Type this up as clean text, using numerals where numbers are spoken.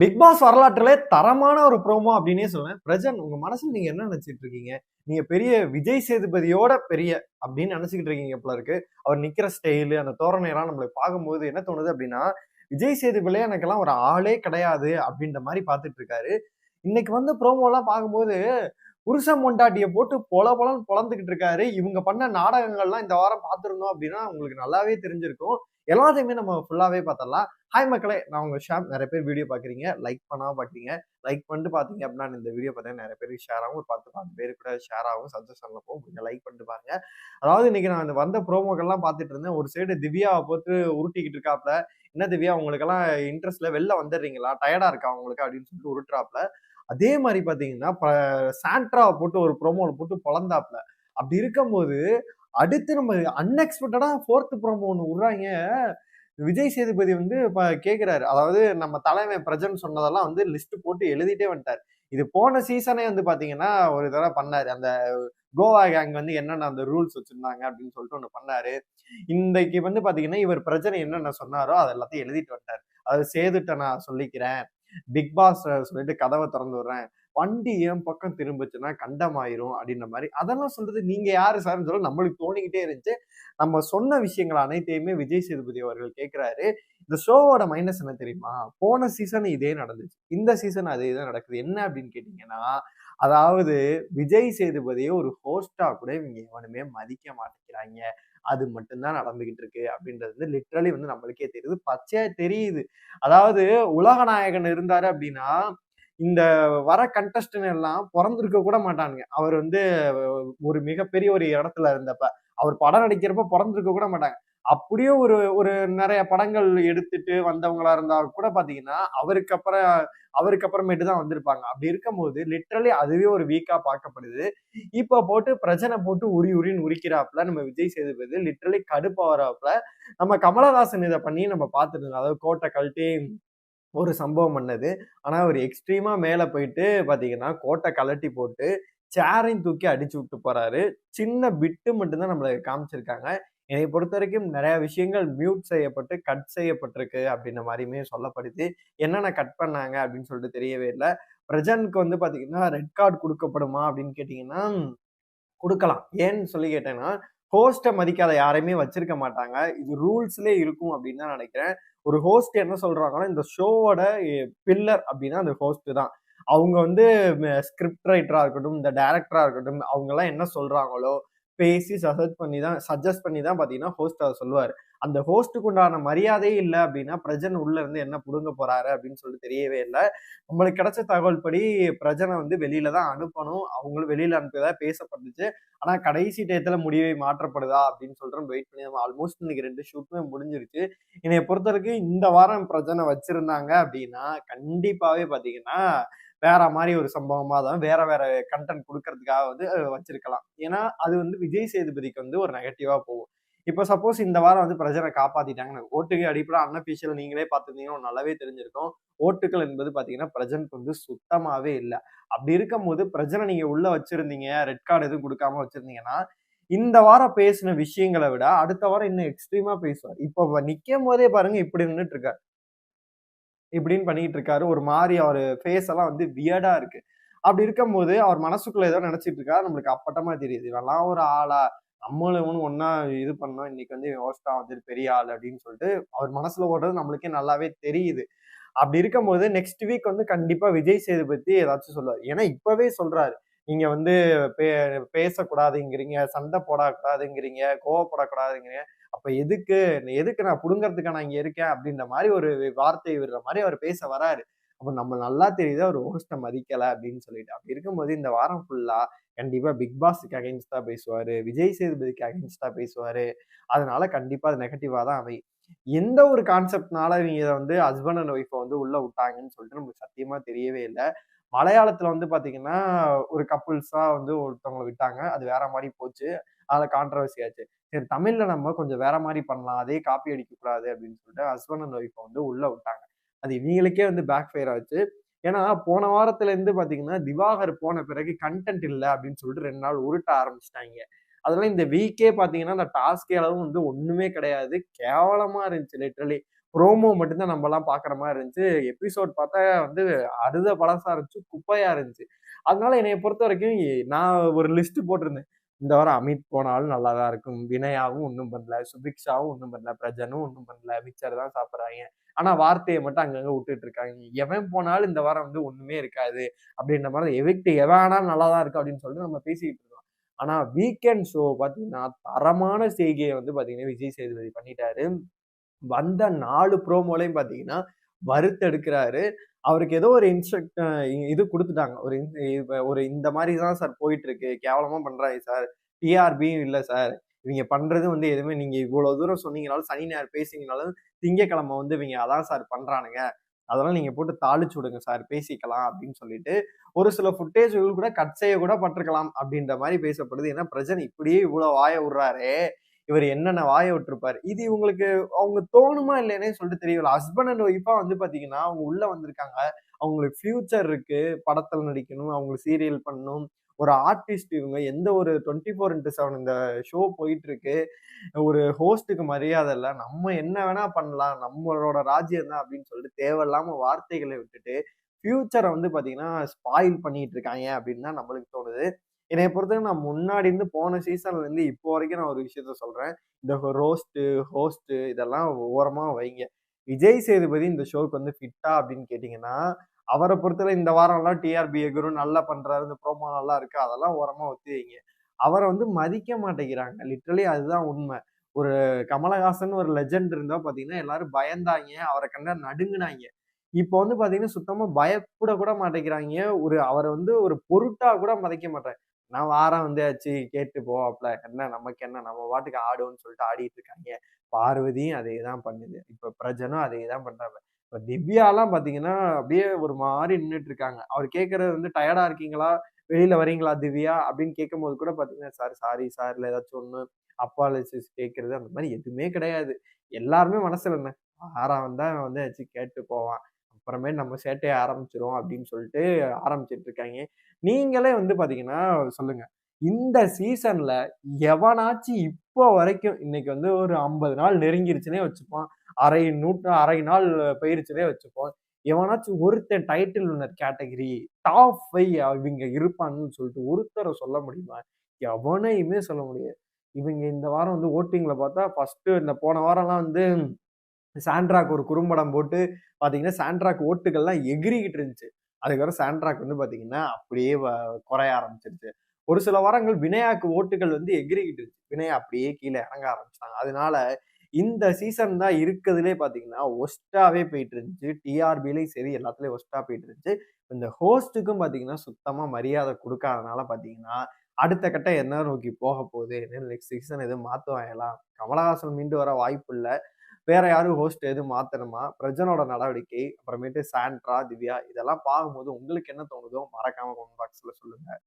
Big pass வரலாற்றிலே தரமான ஒரு ப்ரோமோ அப்படின்னே சொல்லுவேன். பிரஜன் உங்க மனசுல நீங்க என்ன நினைச்சிட்டு இருக்கீங்க? நீங்க பெரிய விஜய் சேதுபதியோட பெரிய அப்படின்னு நினைச்சுக்கிட்டு இருக்கீங்க போல இருக்கு. அவர் நிக்கிற ஸ்டைலு, அந்த தோரணை எல்லாம் நம்மளுக்கு பார்க்கும்போது என்ன தோணுது அப்படின்னா, விஜய் சேதுபதியே எனக்கெல்லாம் ஒரு ஆளே கிடையாது அப்படின்ற மாரி பார்த்துட்டு இருக்காரு. இன்னைக்கு வந்து ப்ரோமோலாம் பார்க்கும்போது, புருஷன் பொண்டாட்டிய போட்டு பொல பொலன்னு பொளந்துகிட்டு இருக்காரு. இவங்க பண்ண நாடகங்கள்லாம் இந்த வாரம் பார்த்திருந்தோம் அப்படின்னா, உங்களுக்கு நல்லாவே தெரிஞ்சிருக்கும். எல்லாத்தையுமே நம்ம ஃபுல்லாவே பார்த்துடலாம். ஹாய் மக்களே! நான் உங்க ஷாம். நெறைய பேர் வீடியோ பார்க்குறீங்க. லைக் பண்ணாம பார்க்குறீங்க. லைக் பண்ணிட்டு பார்த்தீங்க அப்படின்னா, இந்த வீடியோ பார்த்தீங்கன்னா நெறைய பேருக்கு ஷேர் ஆகும். ஒரு 10, 12 பேருக்கு கூட ஷேர் ஆகும். சஜஷன்ல போகும். கொஞ்சம் லைக் பண்ணிட்டு பாருங்க. அதாவது இன்னைக்கு நான் இந்த வந்த ப்ரோமோக்கள்லாம் பார்த்துட்டு இருந்தேன். ஒரு சைடு திவ்யாவ போட்டு உருட்டிக்கிட்டு இருக்காப்ல. "என்ன திவ்யா உங்களுக்கெல்லாம் இன்ட்ரெஸ்ட் இல்ல. வெளில வந்துடுறீங்களா? டயர்டா இருக்கா உங்களுக்கு?" அப்படின்னு சொல்லிட்டு உருட்டுறாப்ல. அதே மாரி பார்த்தீங்கன்னா, சாண்ட்ராவ போட்டு ஒரு ப்ரோமோல போட்டு பொளந்தாப்ல. அப்படி இருக்கும்போது, அடுத்து நம்ம அன்எக்ஸ்பெக்டடா 4த் ப்ரோமோ ஒண்ணு விடுறாய்ங்க. விஜய் சேதுபதி வந்து கேட்கிறாரு. அதாவது நம்ம தலைவன் பிரஜன் சொன்னதெல்லாம் வந்து லிஸ்ட் போட்டு எழுதிட்டே வந்துட்டாரு. இது போன சீசனே வந்து பார்த்தீங்கன்னா, ஒரு தடவ பண்ணாரு. அந்த கோவா கேங் வந்து என்னென்ன அந்த ரூல்ஸ் வச்சிருந்தாங்க அப்படின்னு சொல்லிட்டு ஒண்ணு பண்ணாரு. இன்றைக்கு வந்து பார்த்தீங்கன்னா, இவர் பிரஜன் என்னென்ன சொன்னாரோ, அது எல்லாத்தையும் எழுதிட்டு வந்துட்டாரு. அதாவது சேதுட்ட நான் சொல்லிக்கிறேன். பிக் பாஸ் சொல்லிட்டு கதவ தொறந்து விடுறேன். வண்டி என் பக்கம் திரும்புச்சுன்னா கண்டமாயிரும் அப்படின்ற மாரி. அதெல்லாம் சொல்றது நீங்க யாரு சார்ன்னு சொல்லி நம்மளுக்கு தோணிக்கிட்டே இருந்துச்சு. நம்ம சொன்ன விஷயங்கள் அனைத்தையுமே விஜய் சேதுபதி அவர்கள் கேட்கிறாரு. இந்த ஷோவோட மைனஸ் என்ன தெரியுமா? போன சீசன் இதே நடந்துச்சு. இந்த சீசன் அதே தான் நடக்குது. என்ன அப்படின்னு கேட்டீங்கன்னா, அதாவது விஜய் சேதுபதிய ஒரு ஹோஸ்ட்டா கூட இவங்க எவனுமே மதிக்க மாட்டேங்கிறாய்ங்க. அது மட்டும் தான் நடந்துகிட்டு இருக்கு அப்படின்றது வந்து லிட்டரலி வந்து நம்மளுக்கே தெரியுது. பச்சையா தெரியுது. அதாவது உலகநாயகன் இருந்தாரு அப்படின்னா, இந்த வர கண்டஸ்டன்ட் எல்லாம் பொறந்திருக்க கூட மாட்டானுங்க. அவர் வந்து ஒரு மிகப்பெரிய ஒரு இடத்துல இருந்தப்ப. அவர் படம் நடிக்கிறப்ப பொறந்திருக்க கூட மாட்டாங்க. அப்படியே ஒரு ஒரு நெறைய படங்கள் எடுத்துட்டு வந்தவங்களா இருந்தா கூட பார்த்தீங்கன்னா, அவருக்கு அப்புறமேட்டு தான் வந்திருப்பாங்க. அப்படி இருக்கும்போது லிட்டரலி அதுவே ஒரு வீக்கா பார்க்கப்படுது. இப்ப போட்டு பிரஜன போட்டு உரி உரின்னு உரிக்கிறாப்ல நம்ம விஜய் சேதுபதி. லிட்டரலி கடுப்பாவறாப்ல. நம்ம கமலஹாசன் இத பண்ணி நம்ம பார்த்துருந்தோம். அதாவது கோட்ட கழட்டி ஒரு சம்பவம் பண்ணது. ஆனா, ஒரு எக்ஸ்ட்ரீமா மேல போயிட்டு பார்த்தீங்கன்னா, கோட்ட கழட்டி போட்டு, சேரையும் தூக்கி அடிச்சு விட்டு போறாரு. சின்ன பிட்டு மட்டும் தான் நம்மளுக்கு காமிச்சிருக்காங்க. என்னைய பொறுத்தவரைக்கும் நெறைய விஷயங்கள் மியூட் செய்யப்பட்டு, கட் செய்யப்பட்டிருக்கு அப்டின்ற மாரியுமே சொல்லப்படுது. என்னென்ன கட் பண்ணாங்க அப்டின்னு சொல்லிட்டு தெரியவே இல்ல. பிரஜனுக்கு வந்து பார்த்தீங்கன்னா, ரெட் கார்ட் குடுக்கப்படுமா அப்டின்னு கேட்டீங்கன்னா குடுக்கலாம். ஏன்னு சொல்லி கேட்டேன்னா, ஹோஸ்ட்ட மதிக்காத யாரையுமே வச்சிருக்க மாட்டாங்க. இது ரூல்ஸ்லயே இருக்கும் அப்படின்னு தான் நெனைக்கிறேன். ஒரு ஹோஸ்ட் என்ன சொல்றாங்கன்னா, இந்த ஷோவோட பில்லர் அப்படின்னா அந்த ஹோஸ்ட் தான். அவங்க வந்து ஸ்கிரிப்ட் ரைட்டரா இருக்கட்டும், இந்த டைரக்டரா இருக்கட்டும், அவங்கலாம் என்ன சொல்றாங்களோ, பேசி சஜெஸ்ட் பண்ணி தான் பார்த்தீங்கன்னா, ஹோஸ்ட் அத சொல்லுவாரு. அந்த ஹோஸ்ட்டுக்கு உண்டான மரியாதையே இல்ல அப்படின்னா, பிரஜன் உள்ள இருந்து என்ன புடுங்க போறாரு அப்படின்னு சொல்லிட்டு தெரியவே இல்ல. நம்மளுக்கு கிடைச்ச தகவல் படி பிரஜன வந்து வெளியில தான் அனுப்பணும். அவங்களும் வெளியில அனுப்பியதா பேசப்பட்டுச்சு. ஆனா கடைசி டயத்துல முடிவை மாற்றப்படுதா அப்படின்னு சொல்லிட்டு வெயிட் பண்ணி நம்ம ஆல்மோஸ்ட் இன்னைக்கு 2 ஷூட்டுமே முடிஞ்சிருச்சு. என்னைய பொறுத்தவரைக்கும் இந்த வாரம் பிரஜனை வச்சிருந்தாங்க அப்படின்னா, கண்டிப்பாவே பார்த்தீங்கன்னா, வேற மாரி ஒரு சம்பவமா தான் வேற வேற கன்டென்ட் குடுக்கறதுக்காக வந்து வச்சிருக்கலாம். ஏன்னா, அது வந்து விஜய் சேதுபதிக்கு வந்து ஒரு நெகட்டிவா போகும். இப்ப சப்போஸ் இந்த வாரம் வந்து பிரஜனை காப்பாத்திட்டாங்கன்னு ஓட்டுக்கு அடிப்படை அன்அஃபிஷியல் நீங்களே பார்த்திருந்தீங்கன்னா நல்லாவே தெரிஞ்சிருக்கும். ஓட்டுக்கள் என்பது பார்த்தீங்கன்னா, பிரஜனுக்கு வந்து சுத்தமாவே இல்ல. அப்படி இருக்கும்போது பிரஜனை நீங்க உள்ள வச்சிருந்தீங்க, ரெட் கார்ட் எதுவும் குடுக்காம வச்சிருந்தீங்கன்னா, இந்த வாரம் பேசின விஷயங்கள விட, அடுத்த வாரம் இன்னும் எக்ஸ்ட்ரீமா பேசுவார். இப்ப நிக்கும்போதே பாருங்க இப்படி நின்னுட்டு இருக்காரு. இப்படின்னு பண்ணிட்டு இருக்காரு. ஒரு மாரி அவரு ஃபேஸ் எல்லாம் வந்து வியர்டா இருக்கு. அப்படி இருக்கும்போது அவர் மனசுக்குள்ள ஏதோ நெனச்சிட்டு இருக்காரு. நம்மளுக்கு அப்பட்டமா தெரியுது. இவன்லாம் ஒரு ஆளா? நம்மளும் இவனும் ஒண்ணா இது பண்ணோம். இன்னைக்கு வந்து இவன் ஹோஸ்ட்டா வந்துட்டு பெரிய ஆள் அப்படின்னு சொல்லிட்டு அவர் மனசுல ஓடுறது நம்மளுக்கே நல்லாவே தெரியுது. அப்படி இருக்கும்போது நெக்ஸ்ட் வீக் வந்து கண்டிப்பா விஜய் சேதுபதி ஏதாச்சும் சொல்லுவாரு. ஏன்னா இப்பவே சொல்றாரு. நீங்க வந்து பே பேசக்கூடாதுங்கிறீங்க, சண்டை போடக்கூடாதுங்கிறீங்க, கோவப்படக்கூடாதுங்கிறீங்க. அப்ப எதுக்கு நான் புடுங்கறதுக்கா நான் இங்க இருக்கேன் அப்படின்ற மாரி ஒரு வார்த்தை விடுற மாரி அவர் பேச வராரு. அப்ப நம்ம நல்லா தெரியுது அவர் ஹோஸ்ட்ட மதிக்கல அப்படின்னு சொல்லிட்டு. அப்படி இருக்கும்போது இந்த வாரம் ஃபுல்லா கண்டிப்பா பிக் பாஸ்க்கு அகைன்ஸ்டா பேசுவாரு. விஜய் சேதுபதிக்கு அகைன்ஸ்டா பேசுவாரு. அதனால கண்டிப்பா அது நெகட்டிவா தான் அமையும். எந்த ஒரு கான்செப்ட்னால இவங்க இத வந்து ஹஸ்பண்ட் அண்ட் ஒய்ஃப வந்து உள்ள விட்டாங்கன்னு சொல்லிட்டு நமக்கு சத்தியமா தெரியவே இல்ல. மலையாளத்துல வந்து பாத்தீங்கன்னா, ஒரு கப்புள்ஸா வந்து ஒருத்தவங்கள விட்டாங்க. அது வேற மாரி போச்சு. அதுல கான்ட்ரோவர்சி ஆச்சு. சரி தமிழ்ல நம்ம கொஞ்சம் வேற மாரி பண்ணலாம். அதே காப்பி அடிக்கக்கூடாது அப்படின்னு சொல்லிட்டு ஹஸ்பண்ட் அண்ட் ஒய்ஃப வந்து உள்ள விட்டாங்க. அது இவங்களுக்கே வந்து பேக் ஃபயர் ஆச்சு. ஏன்னா, போன வாரத்துல இருந்து பாத்தீங்கன்னா, திவாகர் போன பிறகு கன்டென்ட் இல்ல அப்படின்னு சொல்லிட்டு 2 நாள் உருட்ட ஆரம்பிச்சுட்டாய்ங்க. அதெல்லாம் இந்த வீக்கே பாத்தீங்கன்னா, அந்த டாஸ்க் அளவும் வந்து ஒண்ணுமே கிடையாது. கேவலமா இருந்துச்சு லிட்டரலி. ப்ரோமோ மட்டும்தான் நம்மலாம் பாக்குற மாதிரி இருந்துச்சு. எபிசோட் பார்த்தா வந்து பழசா இருந்துச்சு, குப்பையா இருந்துச்சு. அதனால என்னைய பொறுத்த வரைக்கும் நான் ஒரு லிஸ்ட் போட்டிருந்தேன். இந்த வாரம் அமித் போனாலும் நல்லா தான் இருக்கும். வினயாவும் ஒண்ணும் பண்ணல. சுபிக்ஷாவும் ஒண்ணும் பண்ணல. பிரஜனும் ஒண்ணும் பண்ணல. மிச்சர் தான் சாப்பிடுறாங்க. ஆனா வார்த்தைய மட்டும் அங்கங்க விட்டுட்டு இருக்காங்க. எவன் போனாலும் இந்த வாரம் வந்து ஒண்ணுமே இருக்காது. அப்படின்ற மாதிரி எவிக்ட் எவன் ஆனாலும் நல்லா தான் இருக்கும் அப்படின்னு சொல்லிட்டு நம்ம பேசிக்கிட்டு இருக்கோம். ஆனா வீக்கெண்ட் ஷோ பாத்தீங்கன்னா தரமான செய்கையை வந்து பாத்தீங்கன்னா விஜய் சேதுபதி பண்ணிட்டாரு. வந்த 4 ப்ரோமோலயும் பாத்தீங்கன்னா வறுத்தெடுக்கிறாரு. அவருக்கு ஏதோ ஒரு இது குடுத்துட்டாங்க. ஒரு இந்த மாரி தான் சார் போயிட்டு இருக்கு. கேவலமா பண்றாங்க சார். டிஆர்பியும் இல்ல சார். இவங்க பண்றது வந்து எதுவுமே நீங்க இவ்வளவு தூரம் சொன்னீங்கனாலும், சனி, ஞாயிறு பேசுனீங்கனாலும், திங்கட்கிழமை வந்து இவங்க அதான் சார் பண்றானுங்க. அதெல்லாம் நீங்க போட்டு தாளிச்சு விடுங்க சார். பேசிக்கலாம் அப்படின்னு சொல்லிட்டு, ஒரு சில ஃபுட்டேஜ்கள் கூட கட் செய்ய கூட பட்டிருக்கலாம் அப்படின்ற மாரி பேசப்படுது. ஏன்னா பிரஜன் இப்படியே இவ்வளவு வாய விடுறாரே, இவர் என்னென்ன வாய விட்டுருப்பாரு. இது இவங்களுக்கு அவங்க தோணுமா இல்லையான்னே சொல்லிட்டு தெரியல. ஹஸ்பண்ட் அண்ட் ஒய்ஃபா வந்து பாத்தீங்கன்னா, அவங்க உள்ள வந்திருக்காங்க. அவங்களுக்கு ஃபியூச்சர் இருக்கு. படத்துல நடிக்கணும், அவங்களுக்கு சீரியல் பண்ணணும். ஒரு ஆர்டிஸ்ட் இவங்க. எந்த ஒரு 24x7 இந்த ஷோ போயிட்டு இருக்கு. ஒரு ஹோஸ்ட்டுக்கு மரியாதை இல்ல. நம்ம என்ன வேணா பண்ணலாம். நம்மளோட ராஜ்யம் தான் அப்படின்னு சொல்லிட்டு தேவையில்லாம வார்த்தைகளை விட்டுட்டு, ஃபியூச்சர வந்து பாத்தீங்கன்னா, ஸ்பாயில் பண்ணிட்டு இருக்காங்க அப்படின்னு தான் நம்மளுக்கு தோணுது. என்னைய பொறுத்தவரைக்கும் நான் முன்னாடி இருந்து போன சீசன்ல இருந்து இப்போ வரைக்கும் நான் ஒரு விஷயத்த சொல்றேன். இந்த ஹோஸ்ட் இதெல்லாம் ஓரமா வைங்க. விஜய் சேதுபதி இந்த ஷோக்கு வந்து ஃபிட்டா அப்படின்னு கேட்டீங்கன்னா, அவர பொறுத்தவரை இந்த வாரம்லாம் டிஆர்பி எகுரும் நல்லா பண்றாரு. இந்த ப்ரோமோ நல்லா இருக்கு. அதெல்லாம் ஓரமா ஒத்தி வைங்க. அவர வந்து மதிக்க மாட்டேங்கிறாங்க. லிட்டரலி அதுதான் உண்மை. ஒரு கமலஹாசன் ஒரு லெஜெண்ட் இருந்தா பாத்தீங்கன்னா, எல்லாரும் பயந்தாய்ங்க. அவர கண்டா நடுங்குனாய்ங்க. இப்போ வந்து பாத்தீங்கன்னா, சுத்தமா பயப்பட கூட மாட்டேங்கிறாய்ங்க. அவர வந்து ஒரு பொருட்டா கூட மதிக்க மாட்றாங்க. நான் வாரம் வந்தாச்சு கேட்டு போவாப்ல. என்ன நமக்கு என்ன நம்ம பாட்டுக்கு ஆடுவோம்ன்னு சொல்லிட்டு ஆடிட்டு இருக்காய்ங்க. பார்வதியும் அதேதான் பண்ணுது. இப்ப பிரஜனும் அதேதான் பண்றாங்க. இப்ப திவ்யாலாம் பாத்தீங்கன்னா, அப்படியே ஒரு மாரி நின்னுட்டு இருக்காங்க. அவர் கேட்கறது வந்து டயர்டா இருக்கீங்களா? வெளியில வரீங்களா திவ்யா? அப்படின்னு கேட்கும்போது கூட பாத்தீங்கன்னா, சார் சாரி சார் இல்ல ஏதாச்சும் ஒண்ணு அப்பாலஜிஸ் கேட்கறது அந்த மாரி எதுவுமே கிடையாது. எல்லாருமே மனசுல என்ன வாரம் வந்தா வந்தாச்சு கேட்டு போவான். அப்புறமே நம்ம சேட்டைய ஆரம்பிச்சுருவோம் அப்படின்னு சொல்லிட்டு ஆரம்பிச்சுட்டு இருக்காய்ங்க. நீங்களே வந்து பாத்தீங்கன்னா சொல்லுங்க. இந்த சீசன்ல எவனாச்சும் இப்போ வரைக்கும் இன்னைக்கு வந்து ஒரு 50 நாள் நெருங்கிருச்சுன்னே வச்சுப்போம். அரை நாள் போயிருச்சுன்னே வச்சுப்போம். எவனாச்சும் ஒருத்தன் டைட்டில் வின்னர் கேட்டகரி டாப் 5 இவங்க இருப்பான்னு சொல்லிட்டு ஒருத்தர சொல்ல முடியுமா? எவனையுமே சொல்ல முடியாது. இவங்க இந்த வாரம் வந்து வோட்டிங்ல பார்த்தா ஃபர்ஸ்ட் இந்த போன வாரம்லாம் வந்து சாண்ட்ராக்கு ஒரு குறும்படம் போட்டு பாத்தீங்கன்னா, சாண்ட்ராக்கு ஓட்டுகள்லாம் எகிறிக்கிட்டு இருந்துச்சு. அதுக்கப்புறம் சாண்ட்ராக் வந்து பாத்தீங்கன்னா, அப்படியே குறைய ஆரம்பிச்சிருச்சு. ஒரு சில வாரங்கள் வினயாக்கு ஓட்டுகள் வந்து எகிறிக்கிட்டு இருந்துச்சு. வினயா அப்படியே கீழ இறங்க ஆரம்பிச்சுட்டாங்க. அதனால இந்த சீசன் தான் இருக்கதுலயே பாத்தீங்கன்னா, வொர்ஸ்ட்டாவே போயிட்டு இருந்துச்சு. டிஆர்பிலயும் சரி, எல்லாத்துலயும் வொர்ஸ்ட்டா போயிட்டு இருந்துச்சு. இந்த ஹோஸ்ட்டுக்கும் பாத்தீங்கன்னா, சுத்தமா மரியாதை குடுக்காதனால பாத்தீங்கன்னா, அடுத்த கட்டம் என்ன நோக்கி போக போகுது? நெக்ஸ்ட் சீசன் எதுவும் மாத்துவாங்களா? கமலஹாசன் மீண்டு வர வாய்ப்பு இல்ல. வேற யாரும் ஹோஸ்ட் எதுவும் மாத்தணுமா? பிரஜனோட நடவடிக்கை, அப்புறமேட்டு சாண்ட்ரா, திவ்யா இதெல்லாம் பார்க்கும்போது உங்களுக்கு என்ன தோணுதோ மறக்காம கமெண்ட் பாக்ஸ்ல சொல்லுங்க.